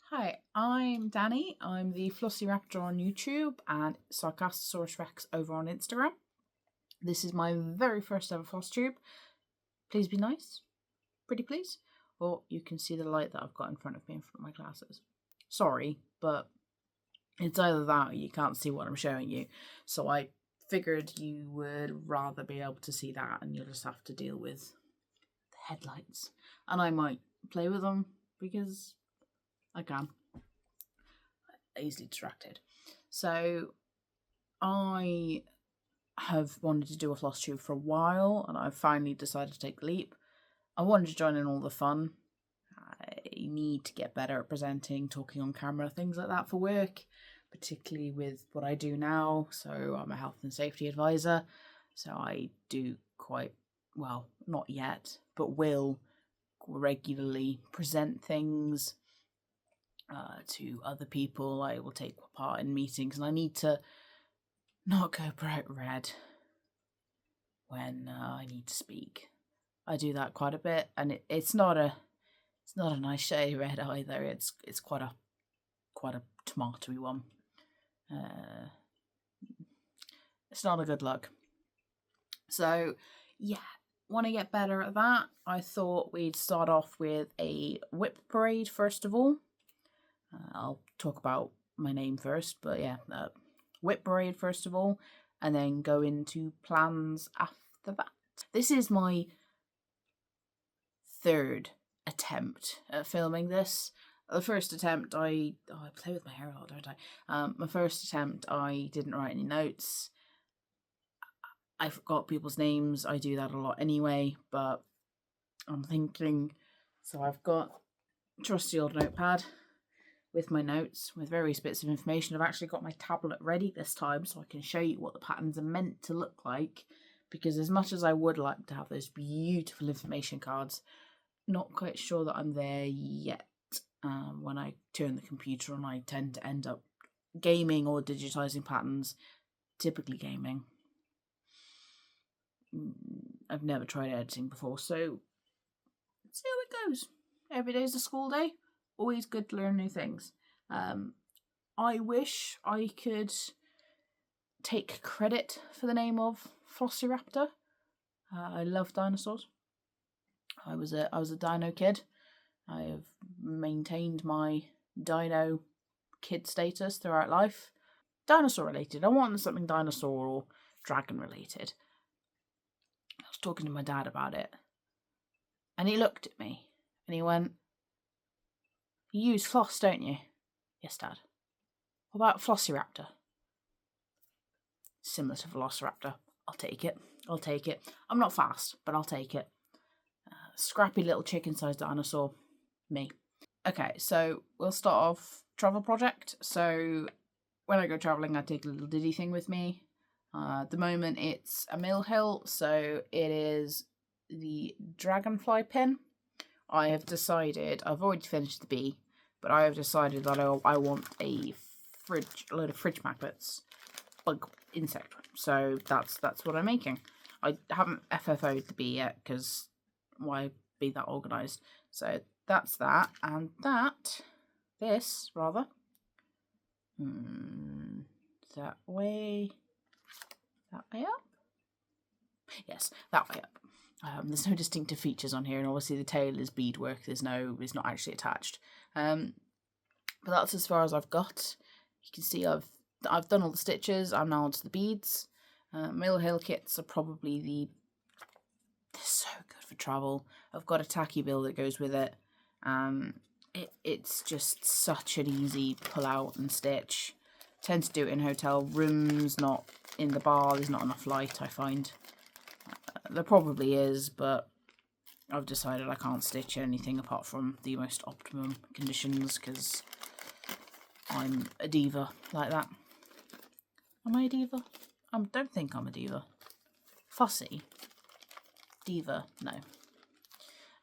Hi, I'm Danny. I'm the Flosstube on YouTube and Sarcastosaurus Rex over on Instagram. This is my very first ever Flosstube. Please be nice. Pretty please. Or you can see the light that I've got in front of me in front of my glasses. Sorry, but it's either that or you can't see what I'm showing you. So I figured you would rather be able to see that and you'll just have to deal with the headlights. And I might play with them because I can. Easily distracted. So I have wanted to do a Flosstube for a while and I've finally decided to take the leap. I wanted to join in all the fun. I need to get better at presenting, talking on camera, things like that for work, particularly with what I do now. So I'm a health and safety advisor. So I do quite well, not yet, but will regularly present things to other people. I will take part in meetings and I need to not go bright red when I need to speak. I do that quite a bit, and it's not a nice shade red either. It's quite a tomatoey one. It's not a good look. So yeah, want to get better at that. I thought we'd start off with a WIP Parade first of all. I'll talk about my name first, but yeah, WIP Parade first of all, and then go into plans after that. This is my third attempt at filming this. The first attempt, I play with my hair a lot, don't I? My first attempt, I didn't write any notes. I forgot people's names. I do that a lot anyway, but I'm thinking, so I've got a trusty old notepad with my notes, with various bits of information. I've actually got my tablet ready this time so I can show you what the patterns are meant to look like, because as much as I would like to have those beautiful information cards, not quite sure that I'm there yet. When I turn the computer on, I tend to end up gaming or digitizing patterns, typically gaming. I've never tried editing before, so let's see how it goes. Every day's a school day. Always good to learn new things. I wish I could take credit for the name of Flosstube. I love dinosaurs. I was a dino kid. I have maintained my dino kid status throughout life. Dinosaur related. I wanted something dinosaur or dragon related. I was talking to my dad about it, and he looked at me and he went, "You use floss, don't you?" "Yes, Dad." "What about Flosstube?" "Similar to Velociraptor." I'll take it. I'm not fast, but I'll take it. Scrappy little chicken-sized dinosaur. Me. Okay, so we'll start off travel project. So when I go travelling, I take a little diddy thing with me. At the moment, it's a molehill, so it is the dragonfly pin. I have decided, I've already finished the bee, but I have decided that I want a load of fridge magnets, bug insect. So that's what I'm making. I haven't FFO'd the bee yet because why be that organised? So that's that, and this rather. That way up? Yes, that way up. There's no distinctive features on here, and obviously the tail is beadwork. Is not actually attached. But that's as far as I've got. You can see I've done all the stitches. I'm now onto the beads. Molehill kits are probably they're so good for travel. I've got a tacky bill that goes with it. It's just such an easy pull out and stitch. Tend to do it in hotel rooms, not in the bar. There's not enough light, I find. There probably is, but I've decided I can't stitch anything apart from the most optimum conditions because I'm a diva like that. Am I a diva? I don't think I'm a diva. Fussy. Diva, no.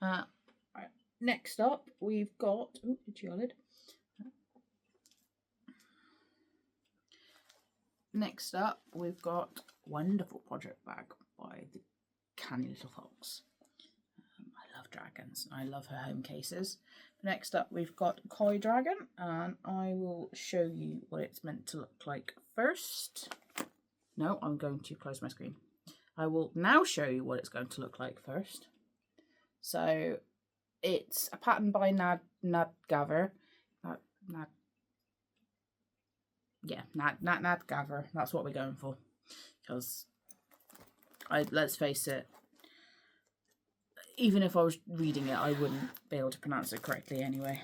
Right. Next up, we've got... Oh, itchy eyelid. Next up, we've got Wonderful Project Bag by the Canny Little Fox. I love dragons. I love her home cases. Next up, we've got Koi Dragon, and I will show you what it's meant to look like first. No, I'm going to close my screen. I will now show you what it's going to look like first. So it's a pattern by Nad Gaver. Nad Gaver. That's what we're going for. Because let's face it, even if I was reading it, I wouldn't be able to pronounce it correctly anyway.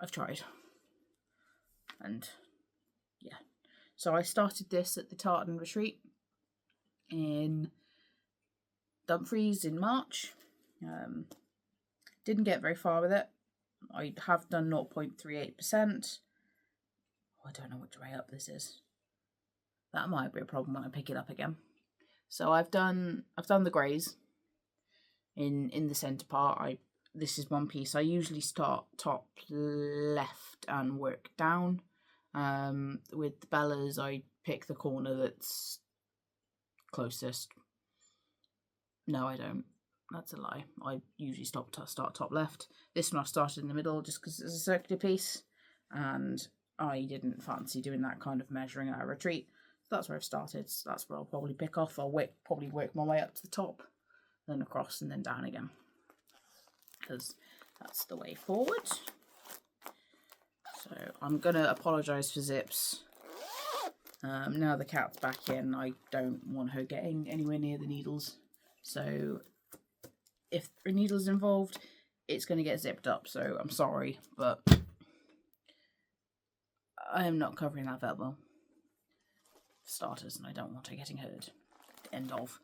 I've tried. And yeah. So I started this at the Tartan Retreat in Dumfries in March. Didn't get very far with it. I have done 0.38%. Oh, I don't know which way up this is. That might be a problem when I pick it up again. So I've done the greys in the centre part. This is one piece. I usually start top left and work down. With the Bellas, I pick the corner that's closest. No, I don't. That's a lie. I usually start top left. This one I started in the middle just because it's a circular piece, and I didn't fancy doing that kind of measuring at a retreat. So that's where I've started. So that's where I'll probably pick off. I'll probably work my way up to the top, then across, and then down again, because that's the way forward. So I'm gonna apologise for Zips. Now the cat's back in, I don't want her getting anywhere near the needles. So if there are needles involved, it's going to get zipped up. So I'm sorry, but I am not covering that velvet for starters, and I don't want her getting hurt. End of.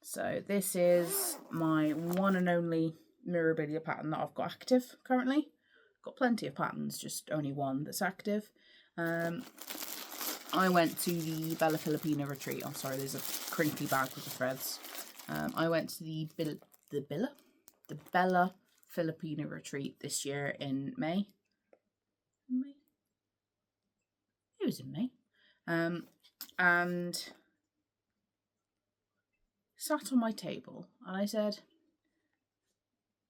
So this is my one and only Mirabilia pattern that I've got active currently. Got plenty of patterns, just only one that's active. I went to the Bella Filipina retreat. I'm sorry, there's a crinkly bag with the threads. I went to the Bella Filipina retreat this year in May. It was in May. And sat on my table and I said,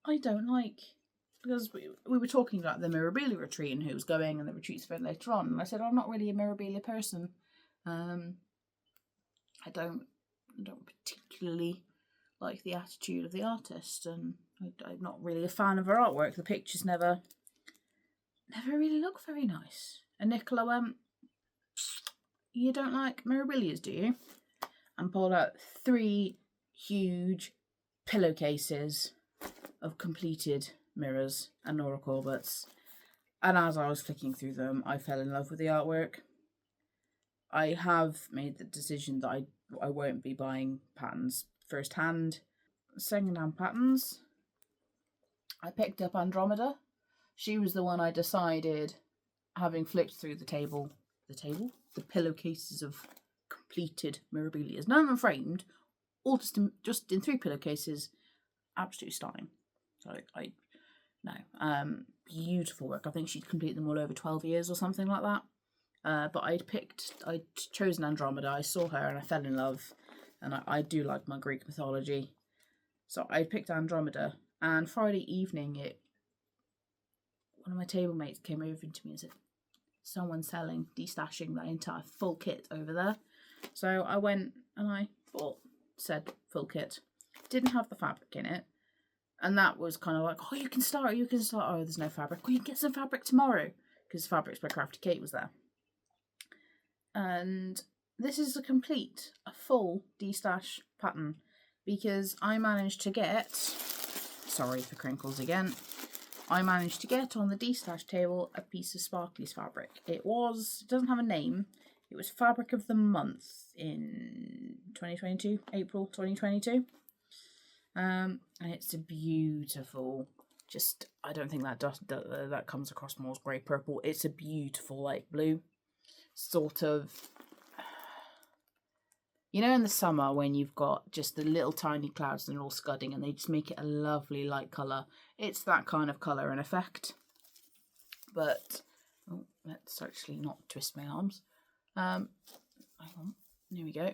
I don't like, because we were talking about the Mirabilia retreat and who was going and the retreats for later on, and I said, I'm not really a Mirabilia person. I don't particularly like the attitude of the artist, and I'm not really a fan of her artwork. The pictures never really look very nice. And Nicola went, you don't like Mirabilias, do you? And pulled out 3 huge pillowcases of completed mirrors and Nora Corbett's. And as I was flicking through them, I fell in love with the artwork. I have made the decision that I won't be buying patterns first hand. Second hand patterns, I picked up Andromeda. She was the one I decided, having flicked through the pillowcases of completed Mirabilias, none of them framed, all just in 3 pillowcases, absolutely stunning. So beautiful work. I think she'd completed them all over 12 years or something like that. But I'd chosen Andromeda. I saw her and I fell in love, and I do like my Greek mythology. So I picked Andromeda, and Friday evening one of my table mates came over to me and said, someone's destashing that entire full kit over there. So I went and I bought said full kit. Didn't have the fabric in it. And that was kind of like, oh, you can start. Oh, there's no fabric. Well, you can get some fabric tomorrow, because Fabrics by Crafty Kate was there. And this is a full destash pattern, because I managed to get, sorry for crinkles again, I managed to get on the destash table a piece of Sparkly's fabric. It doesn't have a name. It was Fabric of the Month in 2022, April 2022. And it's a beautiful, I don't think that comes across more as grey purple. It's a beautiful light blue, sort of, you know, in the summer when you've got just the little tiny clouds and they're all scudding and they just make it a lovely light colour. It's that kind of colour and effect. But, let's actually not twist my arms. Hang on, there we go.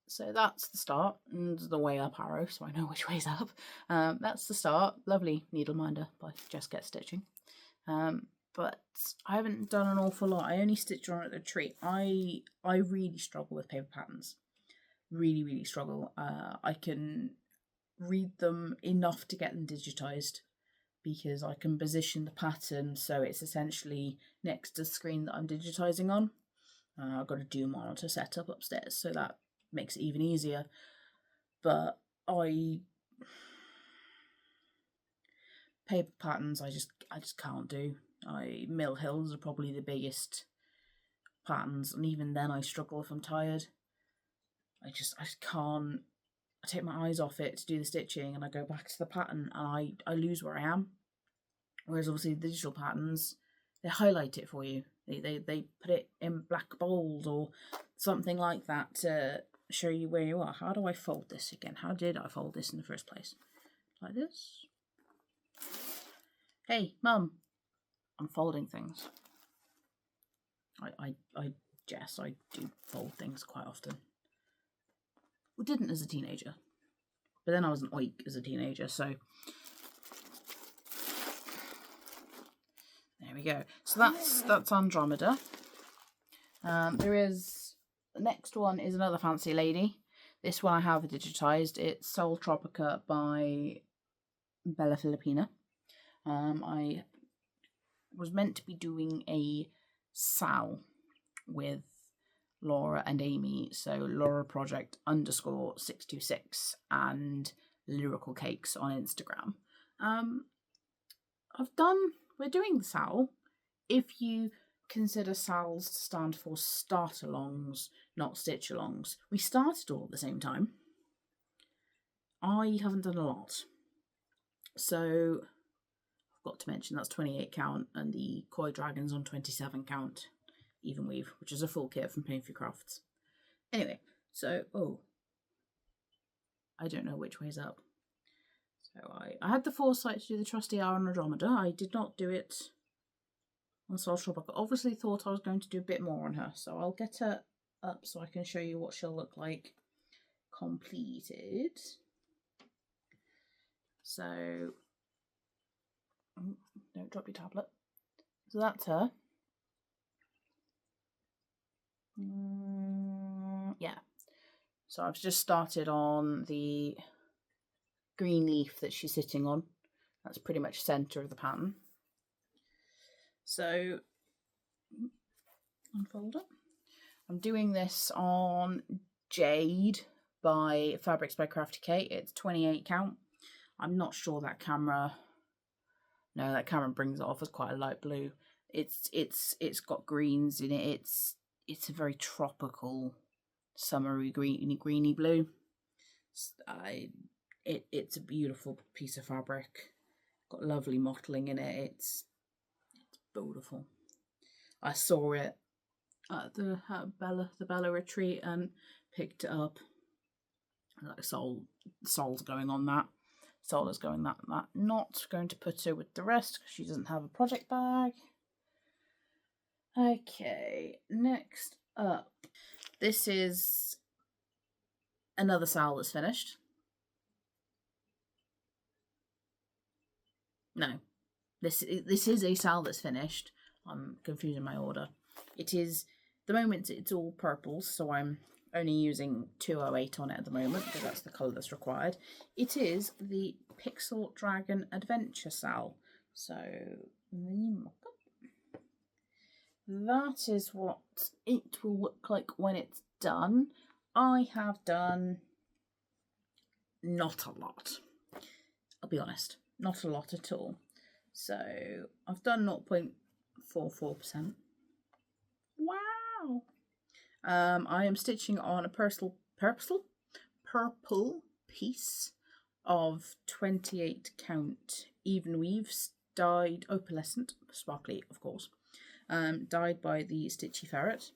So that's the start, and the way up arrow, so I know which way's up. That's the start. Lovely needle minder by Just Get Stitching. But I haven't done an awful lot. I only stitched on at the tree. I really struggle with paper patterns. Really struggle. I can read them enough to get them digitized, because I can position the pattern so it's essentially next to the screen that I'm digitizing on. I've got a dual monitor set up upstairs, so that makes it even easier. But paper patterns I just can't do. Mill Hills are probably the biggest patterns, and even then I struggle if I'm tired. I just can't. I take my eyes off it to do the stitching, and I go back to the pattern, and I lose where I am. Whereas obviously the digital patterns, they highlight it for you. They put it in black bold or something like that to show you where you are. How do I fold this again? How did I fold this in the first place? Like this? Hey, Mum, I'm folding things. I Jess, I do fold things quite often. Well, didn't as a teenager, but then I was an oik as a teenager, so there we go. So that's Andromeda. The next one is another fancy lady. This one I have digitized. It's Sol Tropica by Bella Filipina. I was meant to be doing a Sal with Laura and Amy, so Laura Project _626 and Lyrical Cakes on Instagram. We're doing the Sal. If you consider Sals to stand for start-alongs, not stitch-alongs. We started all at the same time. I haven't done a lot. So I've got to mention that's 28 count, and the Koi Dragon's on 27 count even weave, which is a full kit from Painful Crafts. Anyway, so I don't know which way's up. So I had the foresight to do the trusty hour on Andromeda. I did not do it on Sol Tropica. I obviously thought I was going to do a bit more on her, so I'll get her up so I can show you what she'll look like completed. So don't drop your tablet. So that's her. Yeah. So I've just started on the green leaf that she's sitting on. That's pretty much centre of the pattern. So unfold it. I'm doing this on Jade by Fabrics by Crafty Kate. It's 28 count. I'm not sure that camera. No, that camera brings it off as quite a light blue. It's got greens in it. It's a very tropical, summery greeny blue. It's a beautiful piece of fabric. Got lovely mottling in it. It's beautiful. I saw it at the Bella retreat and picked it up. Like Sol's going on that. Sol is going that. Not going to put her with the rest because she doesn't have a project bag. Okay, next up. This is another Sal that's finished. No, this is a Sal that's finished. I'm confusing my order. It is, the moment it's all purples, so I'm only using 208 on it at the moment because that's the colour that's required. It is the Pixel Dragon Adventure Sal. So that is what it will look like when it's done. I have done not a lot. I'll be honest, not a lot at all. So I've done 0.44%. Wow. I am stitching on a purple piece of 28 count even weaves, dyed opalescent, sparkly of course, dyed by the Stitchy Ferret.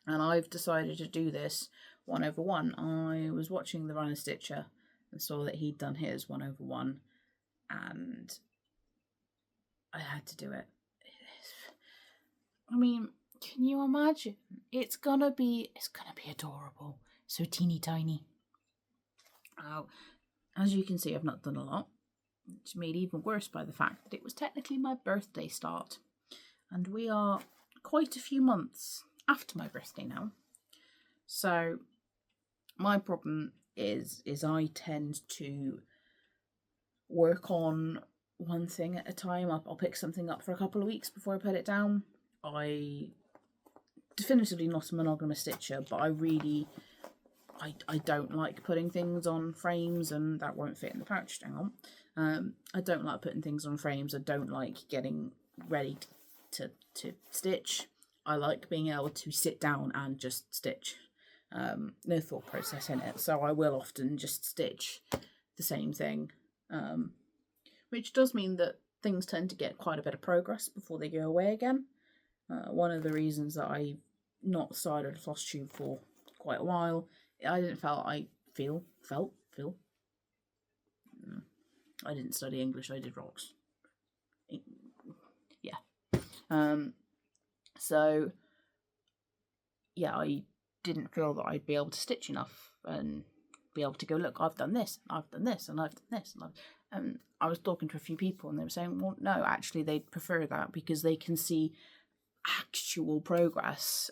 And I've decided to do this 1/1. I was watching the Runner Stitcher and saw that he'd done his 1/1, and I had to do it. I mean, can you imagine? It's gonna be adorable. So teeny tiny. Now, as you can see, I've not done a lot. It's made even worse by the fact that it was technically my birthday start. And we are quite a few months after my birthday now. So my problem is I tend to work on one thing at a time. I'll pick something up for a couple of weeks before I put it down. I definitively not a monogamous stitcher, but I don't like putting things on frames, and that won't fit in the pouch. Hang on. I don't like putting things on frames. I don't like getting ready to stitch. I like being able to sit down and just stitch. No thought process in it. So I will often just stitch the same thing, which does mean that things tend to get quite a bit of progress before they go away again. One of the reasons that I've not started a Flosstube for quite a while, I didn't feel. I didn't study English, I did rocks. Yeah. So, yeah, I didn't feel that I'd be able to stitch enough and be able to go, look, I've done this, I've done this, and I've done this. And I was talking to a few people and they were saying, well, no, actually they'd prefer that because they can see actual progress,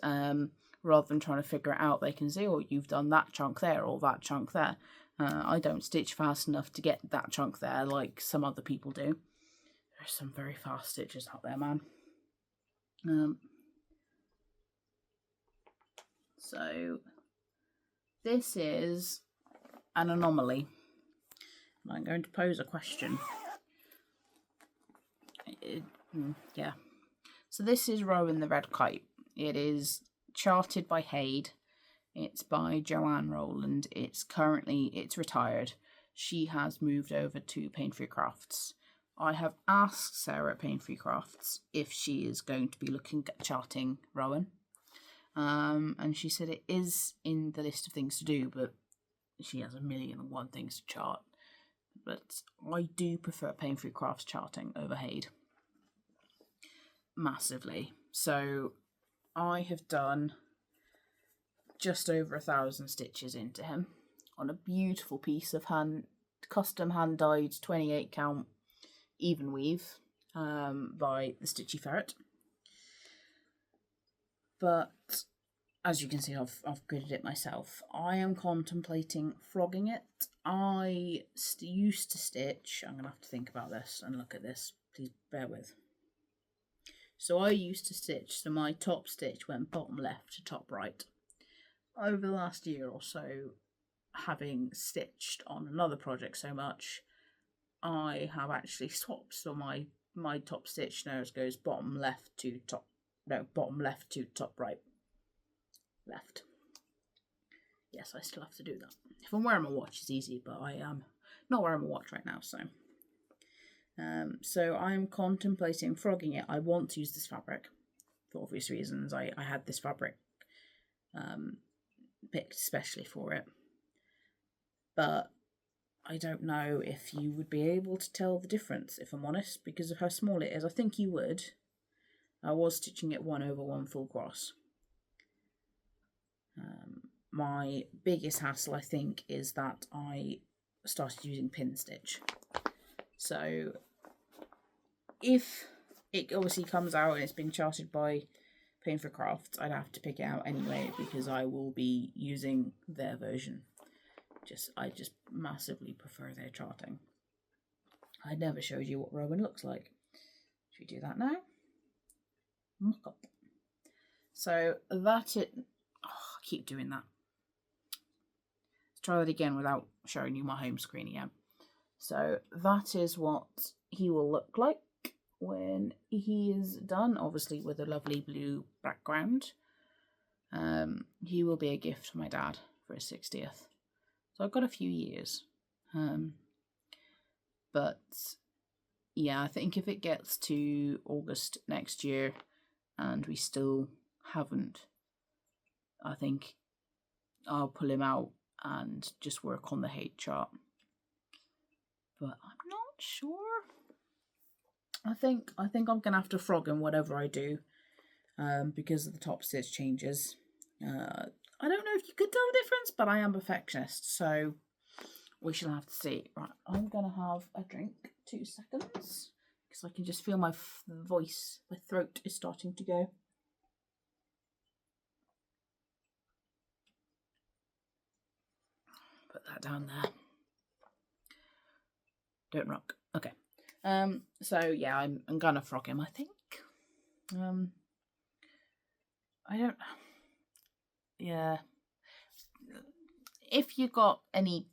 rather than trying to figure it out. They can see, oh, you've done that chunk there or that chunk there. I don't stitch fast enough to get that chunk there like some other people do. There's some very fast stitchers out there, man. So this is an anomaly. I'm going to pose a question. Yeah. So this is Rowan the Red Kite. It is charted by Haid. It's by Joanne Rowland. It's retired. She has moved over to Painfree Crafts. I have asked Sarah at Painfree Crafts if she is going to be looking at charting Rowan. And she said it is in the list of things to do, but she has 1,000,001 things to chart. But I do prefer Painfree Crafts charting over Haid. Massively. So I have done just over 1,000 stitches into him on a beautiful piece of custom hand dyed 28 count even weave by the Stitchy Ferret. But as you can see, I've gridded it myself. I am contemplating flogging it. I used to stitch. I'm gonna have to think about this and look at this. Please bear with. So I used to stitch, so my top stitch went bottom left to top right. Over the last year or so, having stitched on another project so much, I have actually swapped. So my top stitch now goes bottom left to top right. Left. Yes, I still have to do that. If I'm wearing my watch, it's easy, but I am not wearing my watch right now, so. So I'm contemplating frogging it. I want to use this fabric for obvious reasons. I had this fabric picked especially for it, but I don't know if you would be able to tell the difference, if I'm honest, because of how small it is. I think you would. I was stitching it 1/1 full cross. My biggest hassle, I think, is that I started using pin stitch. So if it obviously comes out and it's been charted by Painfree Crafts, I'd have to pick it out anyway because I will be using their version. I just massively prefer their charting. I never showed you what Rowan looks like. Should we do that now? Mock up. So that's it. Oh, I keep doing that. Let's try that again without showing you my home screen again. So that is what he will look like when he is done, obviously with a lovely blue background. He will be a gift for my dad for his 60th. So I've got a few years. But yeah, I think if it gets to August next year and we still haven't, I think I'll pull him out and just work on the Haid chart. But I'm not sure. I think I'm gonna have to frog him whatever I do, because of the top stitch changes. I don't know if you could tell the difference, but I am a perfectionist, so we shall have to see. Right, I'm going to have a drink. 2 seconds. Because I can just feel my voice, my throat is starting to go. Put that down there. Don't rock. Okay. So yeah, I'm gonna frog him, I think. I don't. Yeah. If you got any,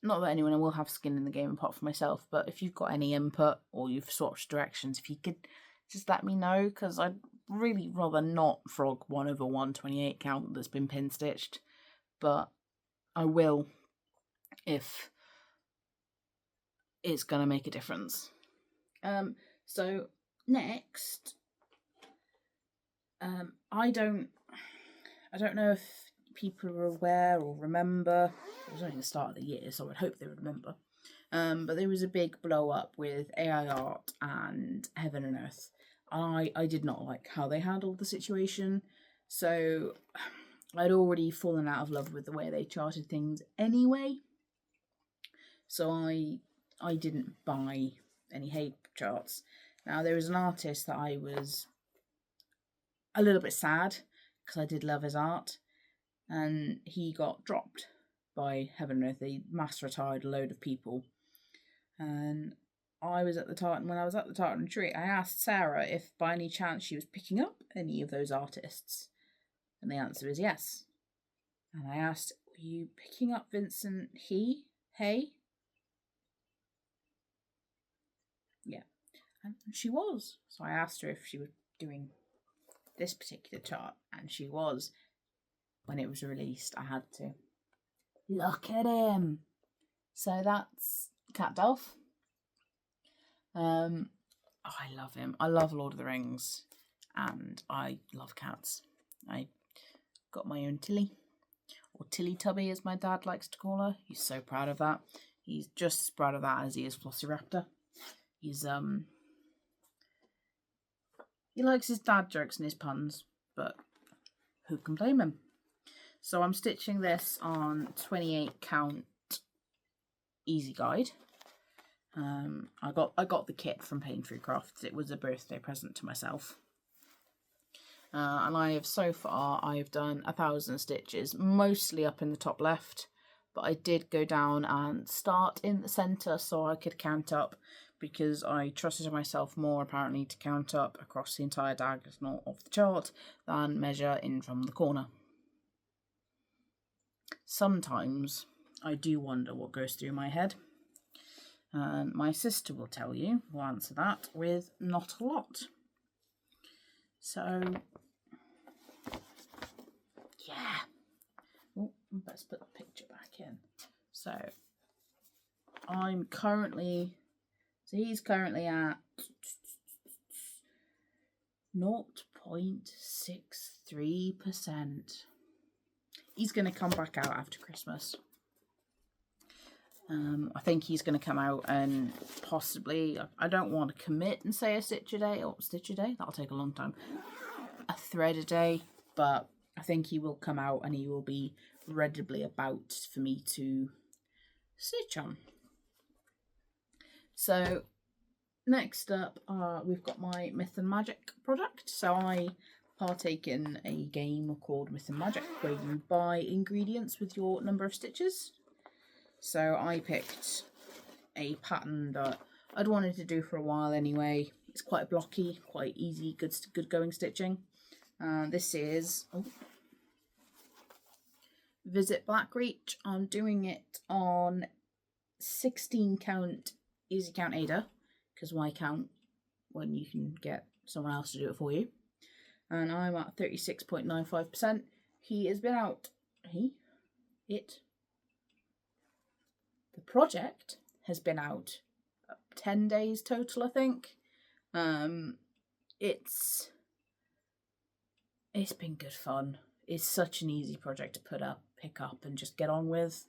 not that anyone will have skin in the game apart from myself, but if you've got any input or you've swatched directions, if you could just let me know, because I'd really rather not frog 1/128 count that's been pin stitched, but I will if it's gonna make a difference. So next, I don't know if people are aware or remember. It was only the start of the year, so I'd hope they would remember. But there was a big blow up with AI Art and Heaven and Earth. I did not like how they handled the situation, so I'd already fallen out of love with the way they charted things anyway. So I didn't buy any hate charts. Now, there was an artist that I was a little bit sad because I did love his art, and he got dropped by Heaven and Earth. They mass retired a load of people, and I was at the tartan. When I was at the tartan retreat, I asked Sarah if by any chance she was picking up any of those artists, and the answer is yes. And I asked, "Were you picking up Vincent Hey?" Yeah, and she was. So I asked her if she was doing this particular chart, and she was. When it was released, I had to. Look at him. So that's Cat Delph. I love him. I love Lord of the Rings, and I love cats. I got my own Tilly, or Tilly Tubby as my dad likes to call her. He's so proud of that. He's just as proud of that as he is Flosstube. He's he likes his dad jokes and his puns, but who can blame him? So I'm stitching this on 28 count easy guide. I got the kit from Pain Free Crafts. It was a birthday present to myself. And I have done 1,000 stitches, mostly up in the top left, but I did go down and start in the centre so I could count up, because I trusted myself more apparently to count up across the entire diagonal of the chart than measure in from the corner. Sometimes I do wonder what goes through my head. And my sister will tell you, will answer that with not a lot. So, yeah. Oh, let's put the picture back in. So, he's currently at 0.63%. He's going to come back out after Christmas. I think he's going to come out and possibly, I don't want to commit and say a stitch a day, that'll take a long time, a thread a day, but I think he will come out and he will be readily about for me to stitch on. So next up, we've got my Myth and Magic product. So I partake in a game called Myth and Magic where you buy ingredients with your number of stitches. So I picked a pattern that I'd wanted to do for a while anyway. It's quite blocky, quite easy, good going stitching. This is Visit Blackreach. I'm doing it on 16 count easy count Ada, because why count when you can get someone else to do it for you? And I'm at 36.95%. He has been out. The project has been out 10 days total, I think. It's been good fun. It's such an easy project to pick up and just get on with.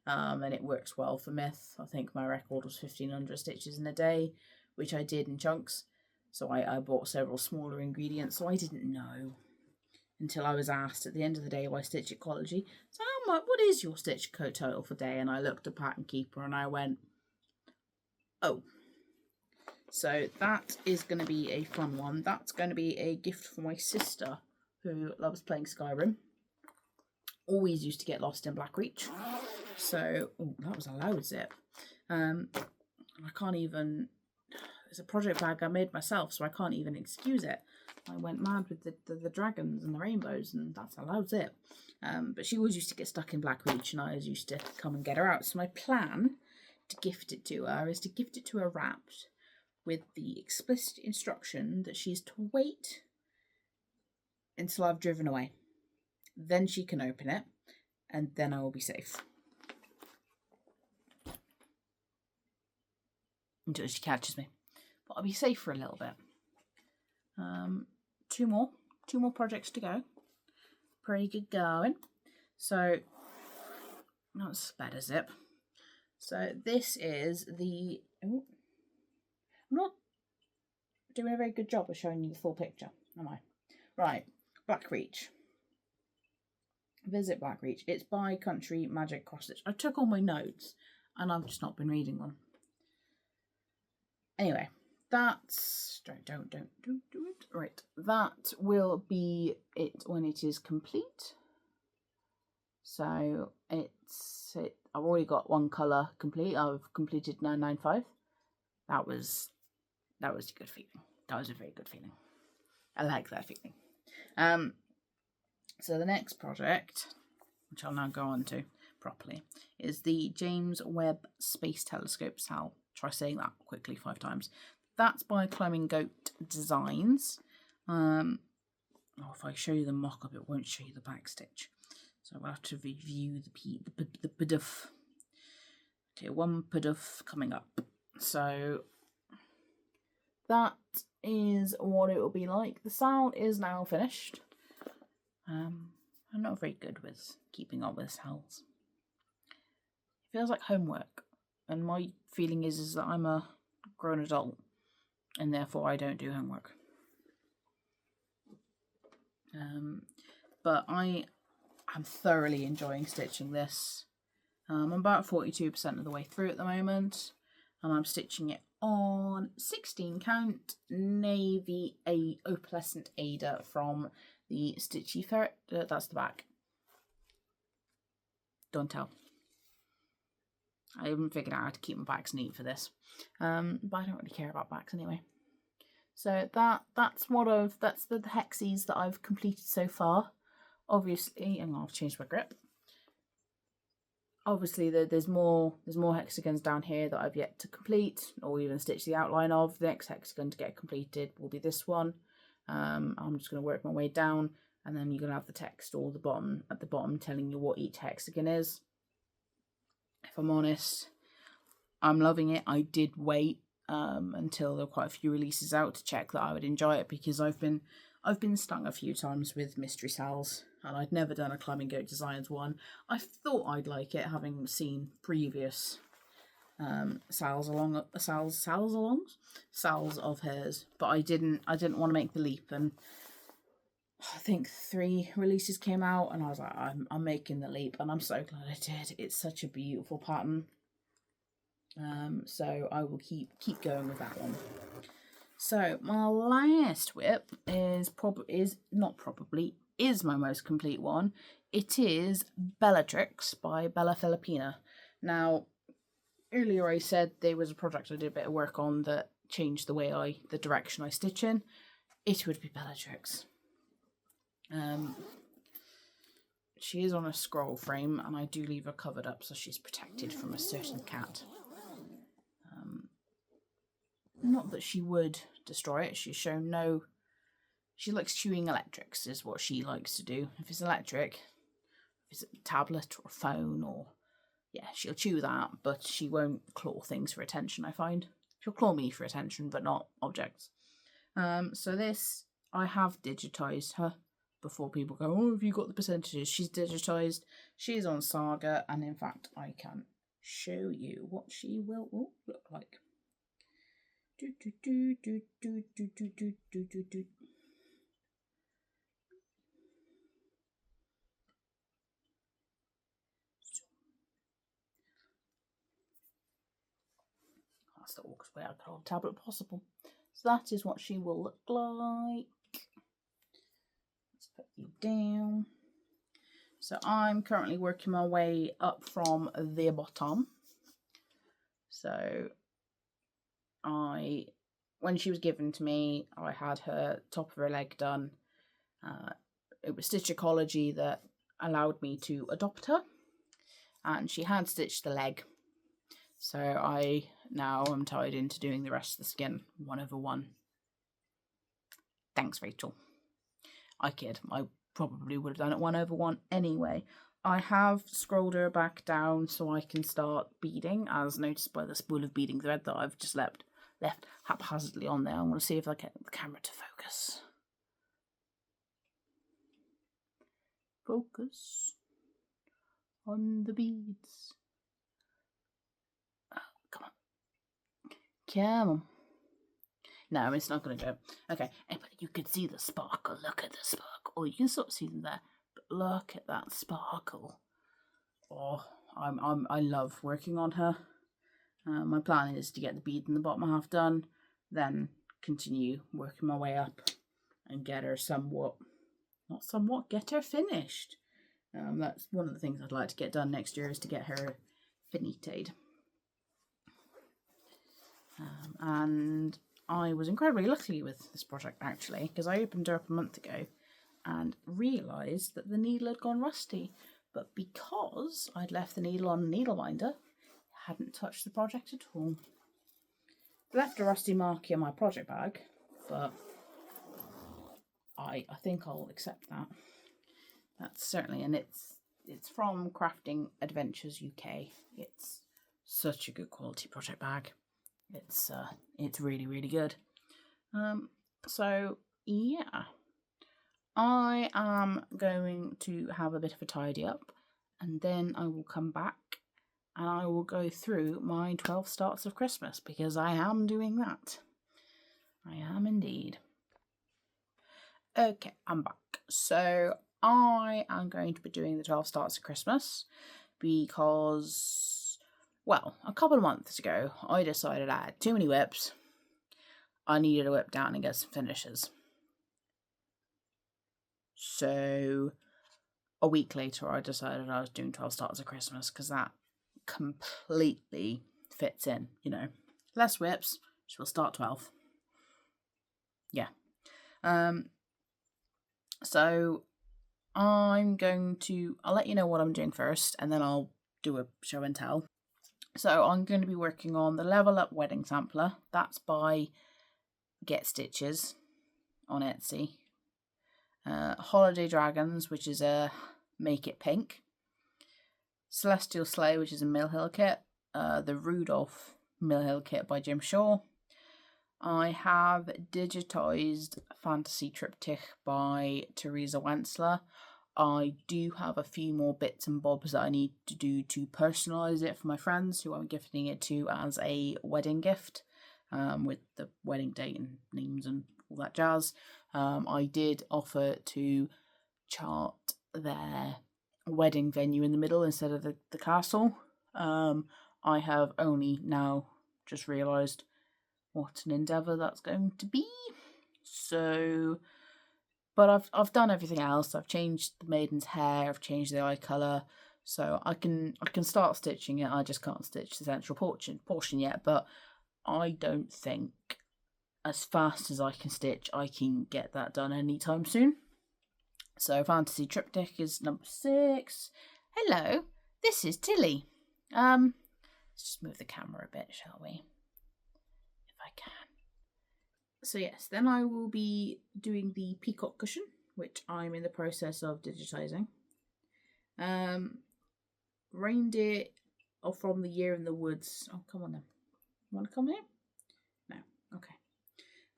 And it works well for Myth. I think my record was 1,500 stitches in a day, which I did in chunks. So I bought several smaller ingredients, so I didn't know until I was asked at the end of the day by Stitch Ecology, so how much, what is your stitch coat total for day? And I looked at Pattern Keeper and I went, oh. So that is going to be a fun one. That's going to be a gift for my sister who loves playing Skyrim. Always used to get lost in Blackreach. So, oh, that was a loud zip. I can't even, it's a project bag I made myself, so I can't even excuse it. I went mad with the dragons and the rainbows, and that's a loud zip. But she always used to get stuck in Blackreach, and I always used to come and get her out. So my plan to gift it to her is to gift it to her wrapped with the explicit instruction that she's to wait until I've driven away. Then she can open it, and then I will be safe. Until she catches me. But I'll be safe for a little bit. Two more projects to go. Pretty good going. So, that's better zip. So this is the, oh, I'm not doing a very good job of showing you the full picture, am I? Right, Blackreach. Visit Blackreach. It's by Country Magic Cross Stitch. I took all my notes and I've just not been reading them. Anyway, that's don't do it. Right, that will be it when it is complete. So I've already got one colour complete. I've completed 995. That was a good feeling. That was a very good feeling. I like that feeling. So the next project, which I'll now go on to properly, is the James Webb Space Telescope. So I'll try saying that quickly 5 times. That's by Climbing Goat Designs. If I show you the mock-up, it won't show you the back stitch. So I'll have to review the PDF. Okay, one PDF coming up. So that is what it will be like. The sound is now finished. I'm not very good with keeping up with sounds. It feels like homework, and my feeling is that I'm a grown adult, and therefore I don't do homework. But I am thoroughly enjoying stitching this. I'm about 42% of the way through at the moment, and I'm stitching it on 16 count navy opalescent Ada from the Stitchy Ferret. That's the back. Don't tell. I haven't figured out how to keep my backs neat for this, but I don't really care about backs anyway. So that's the hexies that I've completed so far. Obviously, and I'll change my grip. Obviously, there's more hexagons down here that I've yet to complete, or even stitch the outline of. The next hexagon to get completed will be this one. I'm just going to work my way down, and then you're going to have the text or at the bottom telling you what each hexagon is. If I'm honest, I'm loving it. I did wait until there were quite a few releases out to check that I would enjoy it, because I've been stung a few times with mystery sals, and I'd never done a Climbing Goat Designs one. I thought I'd like it, having seen previous sals of hers, but I didn't want to make the leap, and I think 3 releases came out, and I was like, I'm making the leap, and I'm so glad I did. It's such a beautiful pattern. So I will keep going with that one. So my last WIP is my most complete one. It is Bellatrix by Bella Filipina. Now, earlier I said there was a project I did a bit of work on that changed the direction I stitch in. It would be Bellatrix. She is on a scroll frame, and I do leave her covered up so she's protected from a certain cat. Not that she would destroy it. She's shown no... She likes chewing electrics, is what she likes to do. If it's electric, if it's a tablet or a phone, or... Yeah, she'll chew that, but she won't claw things for attention, I find. She'll claw me for attention, but not objects. So this, I have digitised her before people go, oh, have you got the percentages? She's digitised. She's on Saga, and in fact, I can show you what she will look like. the awkward way I could hold a tablet possible. So that is what she will look like. Let's put you down. So I'm currently working my way up from the bottom. So when she was given to me, I had her top of her leg done. It was Stitch Ecology that allowed me to adopt her, and she had stitched the leg. So I now am tied into doing the rest of the skin 1/1. Thanks, Rachel. I kid. I probably would have done it 1/1 anyway. I have scrolled her back down so I can start beading, as noticed by the spool of beading thread that I've just left haphazardly on there. I'm going to see if I get the camera to focus. Focus on the beads. Oh, come on. Come on. No, it's not going to go. Okay, but you can see the sparkle. Look at the sparkle. Oh, you can sort of see them there. But look at that sparkle. Oh, I love working on her. My plan is to get the bead in the bottom half done, then continue working my way up and get her get her finished. That's one of the things I'd like to get done next year, is to get her finited. And I was incredibly lucky with this project, actually, because I opened her up a month ago and realised that the needle had gone rusty. But because I'd left the needle on a needle binder, I hadn't touched the project at all. I left a rusty mark in my project bag, but I think I'll accept that. That's certainly, and it's from Crafting Adventures UK. It's such a good quality project bag. It's really, really good. So yeah, I am going to have a bit of a tidy up, and then I will come back and I will go through my 12 starts of Christmas, because I am doing that. I am indeed. Okay, I'm back. So I am going to be doing the 12 starts of Christmas because, well, a couple of months ago, I decided I had too many WIPs. I needed to whip down and get some finishes. So a week later, I decided I was doing 12 starts of Christmas, because that completely fits in, you know. Less WIPs, so we'll start 12. Yeah. So I'll let you know what I'm doing first, and then I'll do a show and tell. So I'm going to be working on the Level Up Wedding Sampler. That's by Get Stitches on Etsy. Holiday Dragons, which is a Make It Pink. Celestial Sleigh, which is a Mill Hill kit. The Rudolph Mill Hill kit by Jim Shaw. I have digitised Fantasy Triptych by Teresa Wensler. I do have a few more bits and bobs that I need to do to personalise it for my friends who I'm gifting it to as a wedding gift, with the wedding date and names and all that jazz. I did offer to chart their wedding venue in the middle instead of the castle. I have only now just realised what an endeavour that's going to be. So, but I've done everything else. I've changed the maiden's hair, I've changed the eye colour, so I can start stitching it. I just can't stitch the central portion yet, but I don't think, as fast as I can stitch, I can get that done anytime soon. So Fantasy Triptych is number 6. Hello, this is Tilly. Let's just move the camera a bit, shall we? If I can. So yes, then I will be doing the peacock cushion, which I'm in the process of digitising. Reindeer are from the Year in the Woods. Oh, come on then. You want to come here? No. Okay.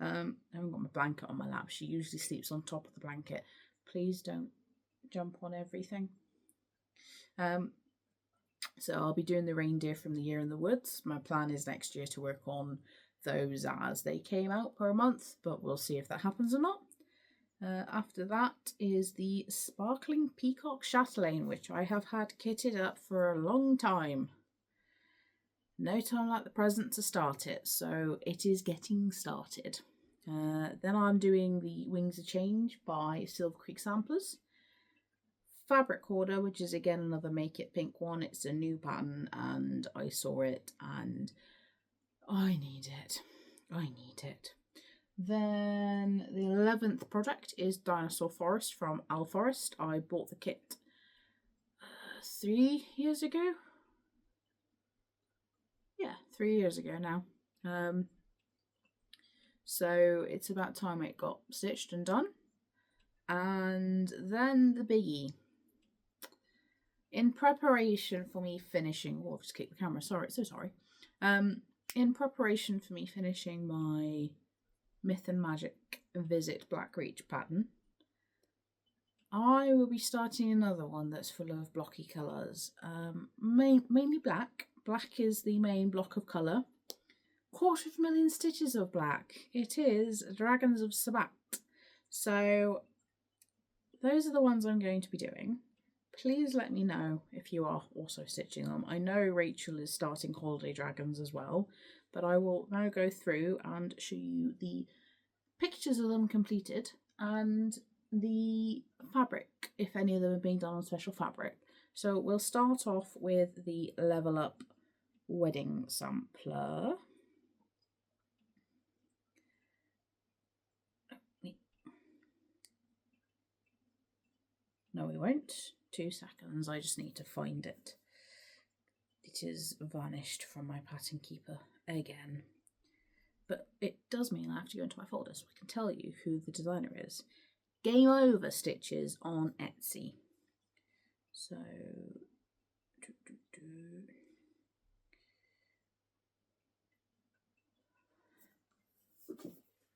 I haven't got my blanket on my lap. She usually sleeps on top of the blanket. Please don't jump on everything. So I'll be doing the reindeer from the Year in the Woods. My plan is next year to work on those as they came out per month, but we'll see if that happens or not. After that is the Sparkling Peacock Chatelaine, which I have had kitted up for a long time. no time like the present to start it, so it is getting started. Then I'm doing the Wings of Change by Silver Creek Samplers. Fabric Order, which is again another Make It Pink one. It's a new pattern and I saw it and I need it. Then the 11th project is Dinosaur Forest from Al Forest. I bought the kit 3 years ago. Yeah, 3 years ago now. So it's about time it got stitched and done. And then the biggie. In preparation for me finishing, I've just kicked the camera, sorry, so sorry. In preparation for me finishing my Myth and Magic Visit Black Reach pattern, I will be starting another one that's full of blocky colours. Mainly black. Black is the main block of colour. 250,000 stitches of black. It is Dragons of Sabat. So those are the ones I'm going to be doing. Please let me know if you are also stitching them. I know Rachel is starting Holiday Dragons as well, but I will now go through and show you the pictures of them completed and the fabric, if any of them are being done on special fabric. So we'll start off with the Level Up Wedding Sampler. No, we won't. 2 seconds, I just need to find it. It is vanished from my pattern keeper again. But it does mean I have to go into my folder so I can tell you who the designer is. Game Over Stitches on Etsy. So,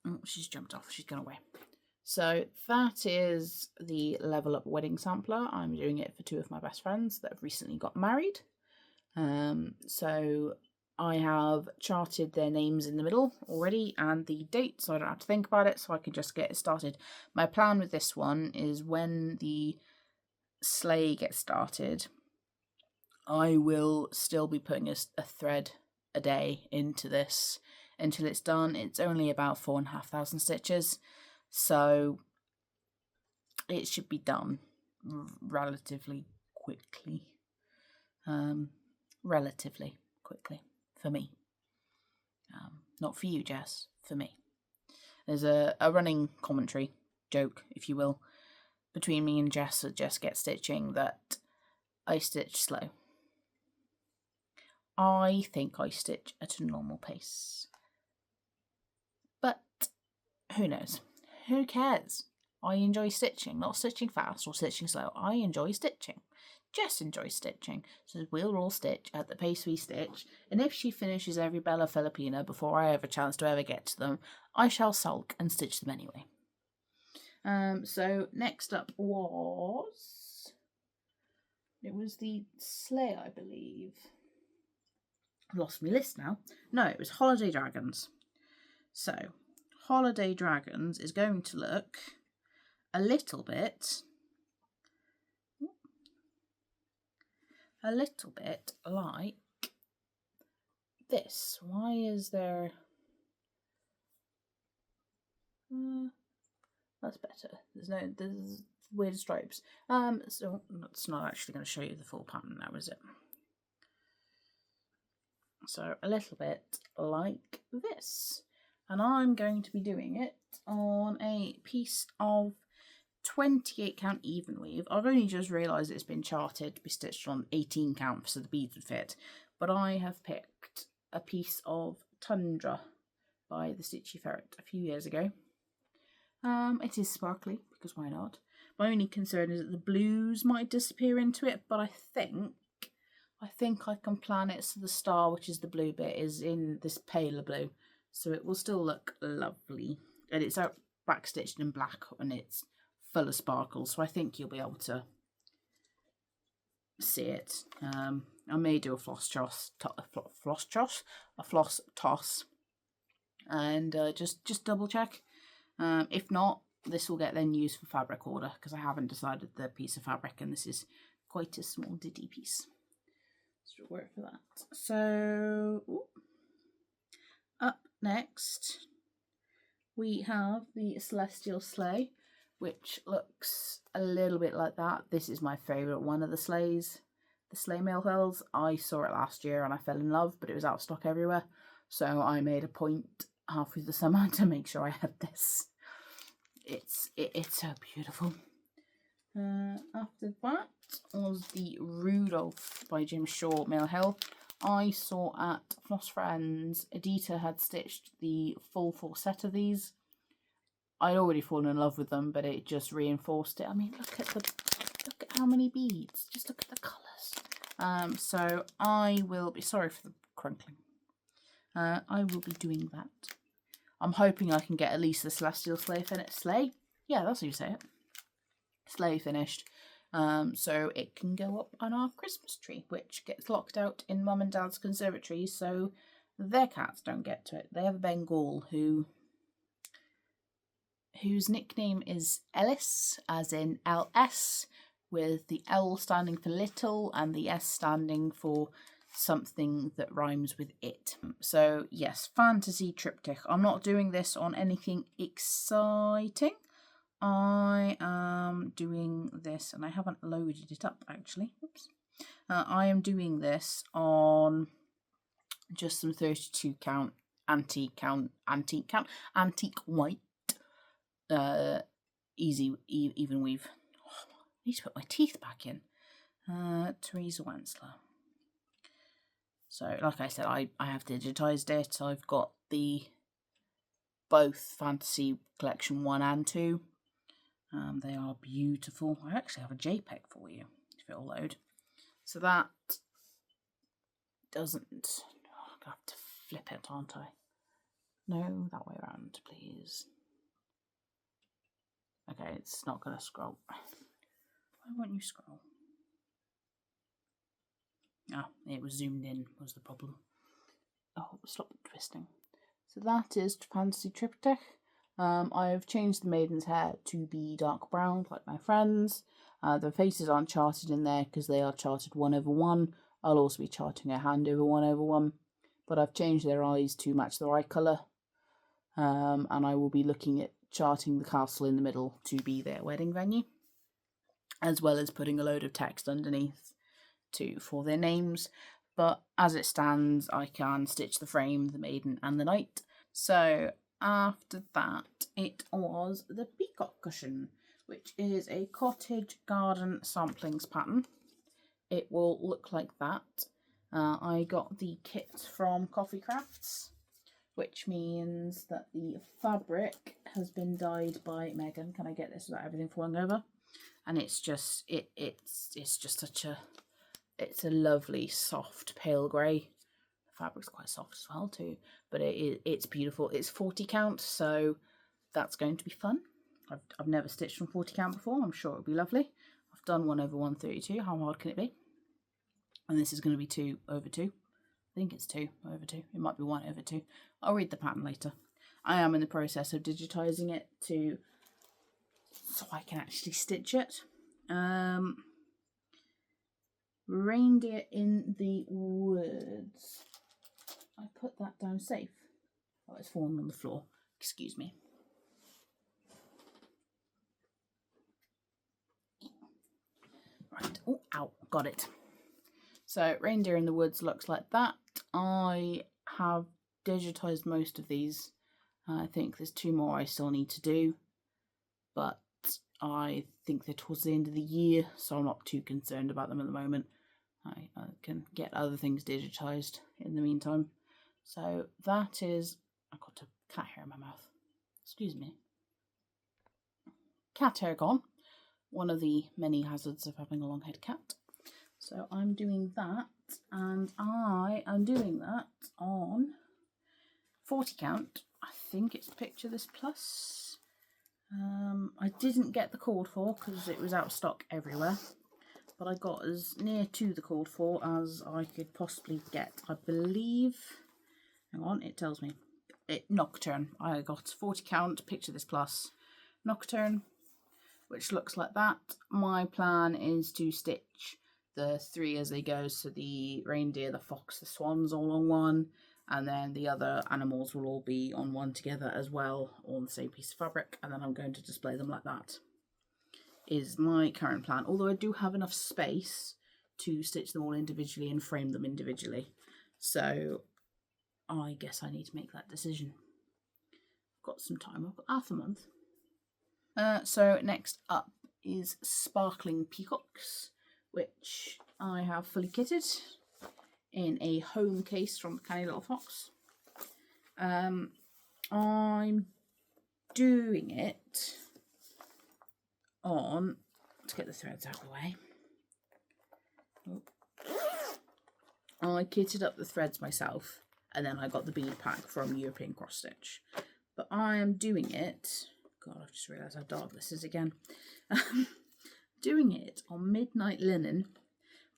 oh, she's jumped off, she's gone away. So that is the Level Up Wedding Sampler. I'm doing it for 2 of my best friends that have recently got married. So I have charted their names in the middle already and the date, so I don't have to think about it, so I can just get it started. My plan with this one is when the sleigh gets started, I will still be putting a thread a day into this until it's done. It's only about 4,500 stitches. So it should be done relatively quickly. Relatively quickly for me. Not for you, Jess, for me. There's a running commentary, joke, if you will, between me and Jess that Jess gets stitching that I stitch slow. I think I stitch at a normal pace. But who knows? Who cares? I enjoy stitching, not stitching fast or stitching slow. I enjoy stitching. Jess enjoys stitching, so we'll all stitch at the pace we stitch, and if she finishes every Bella Filipina before I have a chance to ever get to them, I shall sulk and stitch them anyway. So next up was... it was the sleigh, I believe. I've lost my list now. No, it was Holiday Dragons. So... Holiday Dragons is going to look a little bit like this. Why is there... that's better. There's weird stripes. So that's not actually going to show you the full pattern now, is it? So a little bit like this. And I'm going to be doing it on a piece of 28 count even weave. I've only just realised it's been charted to be stitched on 18 count so the beads would fit. But I have picked a piece of Tundra by the Stitchy Ferret a few years ago. It is sparkly, because why not? My only concern is that the blues might disappear into it, but I think I can plan it so the star, which is the blue bit, is in this paler blue. So it will still look lovely. And it's out back stitched in black and it's full of sparkles. So I think you'll be able to see it. I may do a floss toss, and just double check. If not, this will get then used for fabric order because I haven't decided the piece of fabric and this is quite a small diddy piece. Still work for that. So up next we have the Celestial Sleigh, which looks a little bit like that. This is my favourite one of the sleighs. The sleigh mail hills. I saw it last year and I fell in love, but it was out of stock everywhere. So I made a point halfway through the summer to make sure I had this. It's so beautiful. After that was the Rudolph by Jim Shaw Mail Hill. I saw at Floss Friends, Edita had stitched the full 4 set of these. I'd already fallen in love with them, but it just reinforced it. I mean, look at how many beads. Just look at the colours. So I will be sorry for the crunkling. I will be doing that. I'm hoping I can get at least the Celestial Sleigh finished. Sleigh? Yeah, that's how you say it. Sleigh finished. So it can go up on our Christmas tree, which gets locked out in Mum and Dad's conservatory, so their cats don't get to it. They have a Bengal whose nickname is Ellis, as in LS, with the L standing for little and the S standing for something that rhymes with it. So yes, fantasy triptych. I'm not doing this on anything exciting. I am doing this, and I haven't loaded it up actually. Oops. I am doing this on just some 32 count antique white easy even weave. Oh, I need to put my teeth back in. Teresa Wansler. So like I said, I have digitized it. I've got the both Fantasy Collection 1 and 2. They are beautiful. I actually have a JPEG for you if it'll load. So that doesn't. Oh, I have to flip it, aren't I? No, that way around, please. Okay, it's not going to scroll. Why won't you scroll? Ah, it was zoomed in was the problem. Oh, stop twisting. So that is Fantasy Triptych. I've changed the maiden's hair to be dark brown, like my friends. The faces aren't charted in there because they are charted 1/1. I'll also be charting her hand over 1/1. But I've changed their eyes to match their eye colour. And I will be looking at charting the castle in the middle to be their wedding venue, as well as putting a load of text underneath for their names. But as it stands, I can stitch the frame, the maiden and the knight. So after that, it was the peacock cushion, which is a cottage garden samplings pattern. It will look like that. I got the kit from Coffee Crafts, which means that the fabric has been dyed by Megan. Can I get this without everything falling over? And it's just it's just such a lovely soft pale grey. The fabric's quite soft as well too, but it's beautiful. It's 40 count, so that's going to be fun. I've never stitched from 40 count before. I'm sure it'll be lovely. I've done 1/132. How hard can it be? And this is going to be 2/2. I think it's 2/2. It might be 1/2. I'll read the pattern later. I am in the process of digitizing it so I can actually stitch it. Reindeer in the Woods. I put that down safe. Oh, it's fallen on the floor. Excuse me. Right. Oh, ow. Got it. So, Reindeer in the Woods looks like that. I have digitized most of these. I think there's 2 more I still need to do. But I think they're towards the end of the year, so I'm not too concerned about them at the moment. I can get other things digitized in the meantime. So that is... I've got a cat hair in my mouth. Excuse me. Cat hair gone. One of the many hazards of having a long-haired cat. So I'm doing that, and I am doing that on 40 count. I think it's Picture This Plus. I didn't get the called for because it was out of stock everywhere, but I got as near to the called for as I could possibly get. I believe, hang on, it tells me, Nocturne. I got 40 count Picture This Plus Nocturne, which looks like that. My plan is to stitch the three as they go. So the reindeer, the fox, the swans all on one, and then the other animals will all be on one together as well on the same piece of fabric, and then I'm going to display them like that. Is my current plan, although I do have enough space to stitch them all individually and frame them individually. So I guess I need to make that decision. I've got some time, I've got half a month. So next up is Sparkling Peacocks, which I have fully kitted in a home case from Canny Little Fox. I'm doing it on, to get the threads out of the way, I kitted up the threads myself, and then I got the bead pack from European Cross Stitch. But I am doing it, God, I've just realised how dark this is again. Doing it on Midnight Linen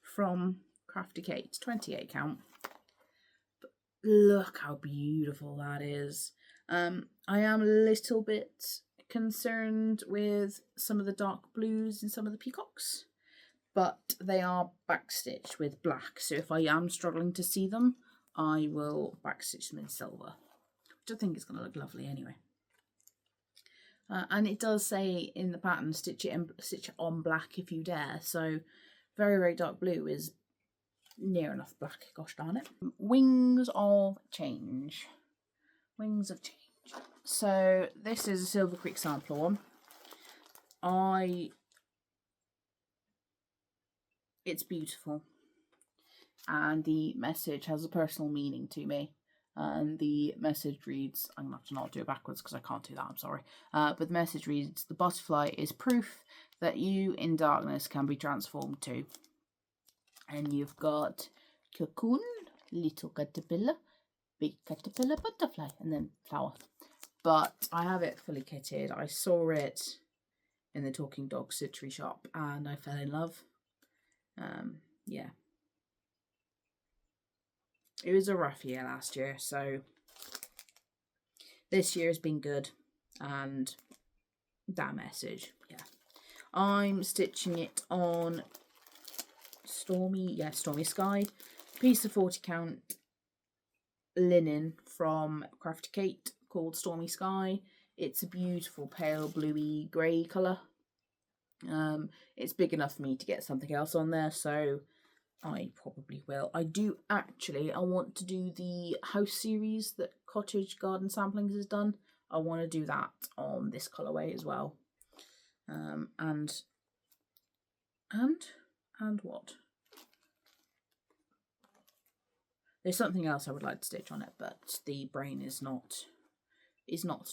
from Crafty Kate, 28 count. But look how beautiful that is. I am a little bit concerned with some of the dark blues in some of the peacocks, but they are backstitched with black, so if I am struggling to see them, I will backstitch them in silver, which I think is going to look lovely anyway. And it does say in the pattern, stitch it on black if you dare, so very, very dark blue is near enough black, gosh darn it. Wings of Change. Wings of Change. So this is a Silver Creek sampler one. It's beautiful, and the message has a personal meaning to me, and the message reads, I'm going to have to not do it backwards because I can't do that, I'm sorry, but the message reads, the butterfly is proof that you in darkness can be transformed too. And you've got cocoon, little caterpillar, big caterpillar, butterfly, and then flower. But I have it fully kitted. I saw it in the Talking Dog stitchery shop and I fell in love. Yeah. It was a rough year last year, so this year's been good, and that message, yeah. I'm stitching it on Stormy Sky, piece of 40 count linen from Crafty Kate called Stormy Sky. It's a beautiful pale bluey grey colour. It's big enough for me to get something else on there, so I probably will. I want to do the house series that Cottage Garden Samplings has done. I want to do that on this colourway as well. And what? There's something else I would like to stitch on it, but the brain is not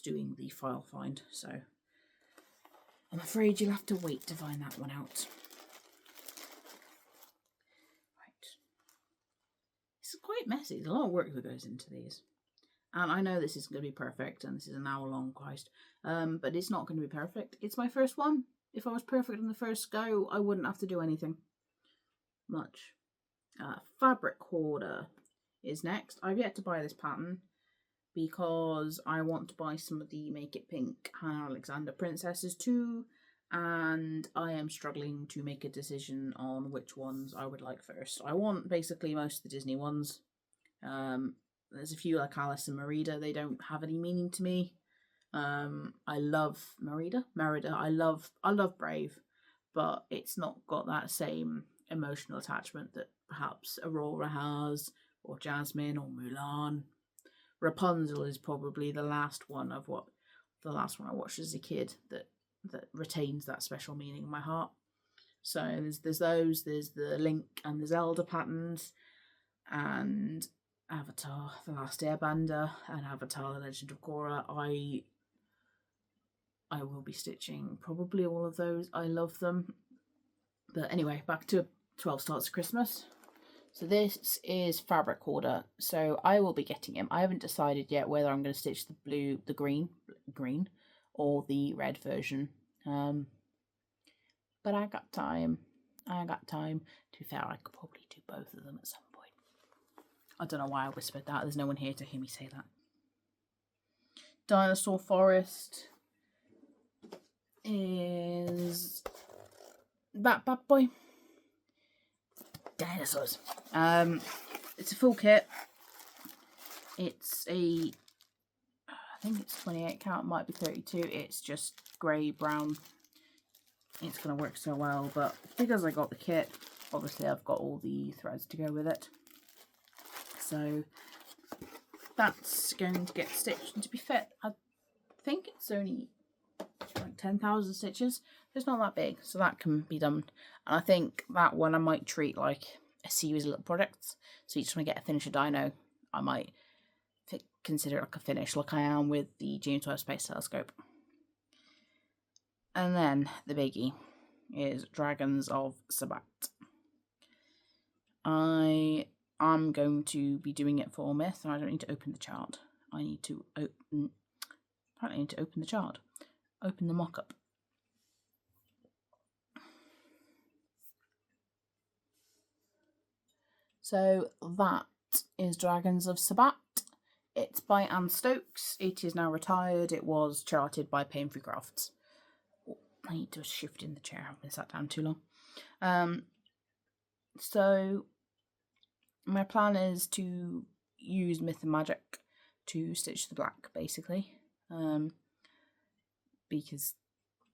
doing the file find, so I'm afraid you'll have to wait to find that one out. Right. This is quite messy. There's a lot of work that goes into these. And I know this isn't going to be perfect, and this is an hour long, Christ. But it's not going to be perfect. It's my first one. If I was perfect in the first go, I wouldn't have to do anything much. Fabric Hoarder is next. I've yet to buy this pattern because I want to buy some of the Make It Pink Hannah Alexander princesses too, and I am struggling to make a decision on which ones I would like first. I want basically most of the Disney ones. There's a few like Alice and Merida. They don't have any meaning to me. I love Merida. I love Brave, but it's not got that same emotional attachment that perhaps Aurora has, or Jasmine, or Mulan. Rapunzel is probably the last one I watched as a kid that retains that special meaning in my heart. So there's those, there's the Link and the Zelda patterns, and Avatar, The Last Airbender, and Avatar, The Legend of Korra. I will be stitching probably all of those. I love them. But anyway, back to 12 Starts to Christmas. So this is Fabric Hoarder. So I will be getting him. I haven't decided yet whether I'm going to stitch the green, or the red version. But I got time. To be fair, I could probably do both of them at some point. I don't know why I whispered that. There's no one here to hear me say that. Dinosaur Forest is that bad boy. Dinosaurs. It's a full kit. It's a, I think it's 28 count, might be 32. It's just grey brown. It's going to work so well, but because I got the kit, obviously I've got all the threads to go with it. So that's going to get stitched. And to be fair, I think it's only like 10,000 stitches. It's not that big, so that can be done. And I think that one I might treat like a series of little projects. So each time I get a finisher dino, I might consider it like a finish, like I am with the James Webb Space Telescope. And then the biggie is Dragons of Sabbat. I am going to be doing it for Myth, and I don't need to open the chart. I need to open. Apparently, I need to open the chart. Open the mock-up. So that is Dragons of Sabbat. It's by Anne Stokes. It is now retired. It was charted by Painfree Crafts. Oh, I need to shift in the chair. I've been sat down too long. So my plan is to use Myth and Magic to stitch the black, basically. Because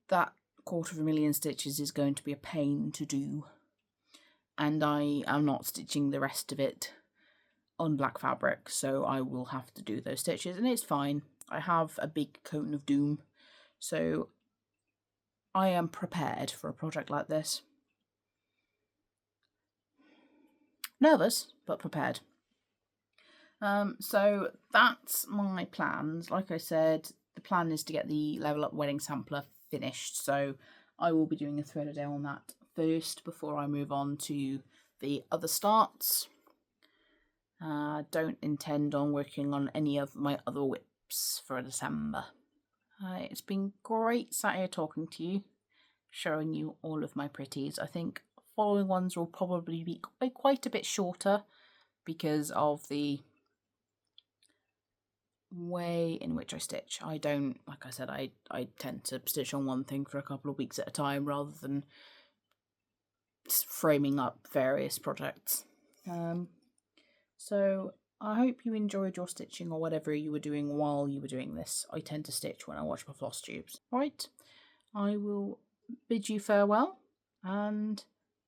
that 250,000 stitches is going to be a pain to do. And I am not stitching the rest of it on black fabric, so I will have to do those stitches, and it's fine. I have a big cone of doom, so I am prepared for a project like this. Nervous, but prepared. So that's my plans. Like I said, the plan is to get the Level Up Wedding Sampler finished, so I will be doing a thread a day on that first before I move on to the other starts. Don't intend on working on any of my other WIPs for December. It's been great sat here talking to you, showing you all of my pretties. I think following ones will probably be quite a bit shorter because of the way in which I stitch. I don't, like I said, I tend to stitch on one thing for a couple of weeks at a time rather than framing up various projects. So I hope you enjoyed your stitching or whatever you were doing while you were doing this. I tend to stitch when I watch my Flosstubes. Right, I will bid you farewell, and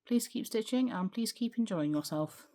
please keep stitching and please keep enjoying yourself.